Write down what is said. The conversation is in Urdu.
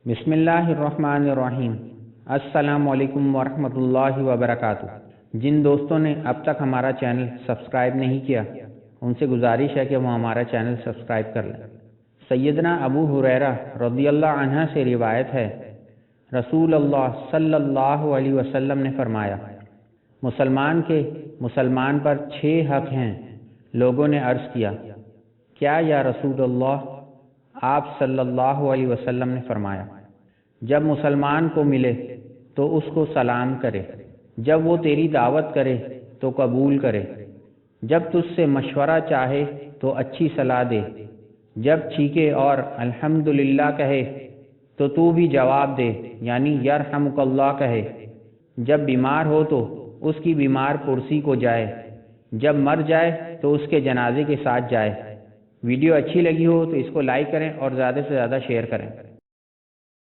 بسم اللہ الرحمن الرحیم۔ السلام علیکم ورحمۃ اللہ وبرکاتہ۔ جن دوستوں نے اب تک ہمارا چینل سبسکرائب نہیں کیا ان سے گزارش ہے کہ وہ ہمارا چینل سبسکرائب کر لیں۔ سیدنا ابو ہریرہ رضی اللہ عنہ سے روایت ہے، رسول اللہ صلی اللہ علیہ وسلم نے فرمایا، مسلمان پر 6 حق ہیں۔ لوگوں نے عرض کیا، کیا یا رسول اللہ؟ آپ صلی اللہ علیہ وسلم نے فرمایا، جب مسلمان کو ملے تو اس کو سلام کرے، جب وہ تیری دعوت کرے تو قبول کرے، جب تجھ سے مشورہ چاہے تو اچھی صلاح دے، جب چیخے اور الحمدللہ کہے تو تو بھی جواب دے، یعنی یرحمک اللہ کہے، جب بیمار ہو تو اس کی بیمار پرسی کو جائے، جب مر جائے تو اس کے جنازے کے ساتھ جائے۔ ویڈیو اچھی لگی ہو تو اس کو لائک کریں اور زیادہ سے زیادہ شیئر کریں۔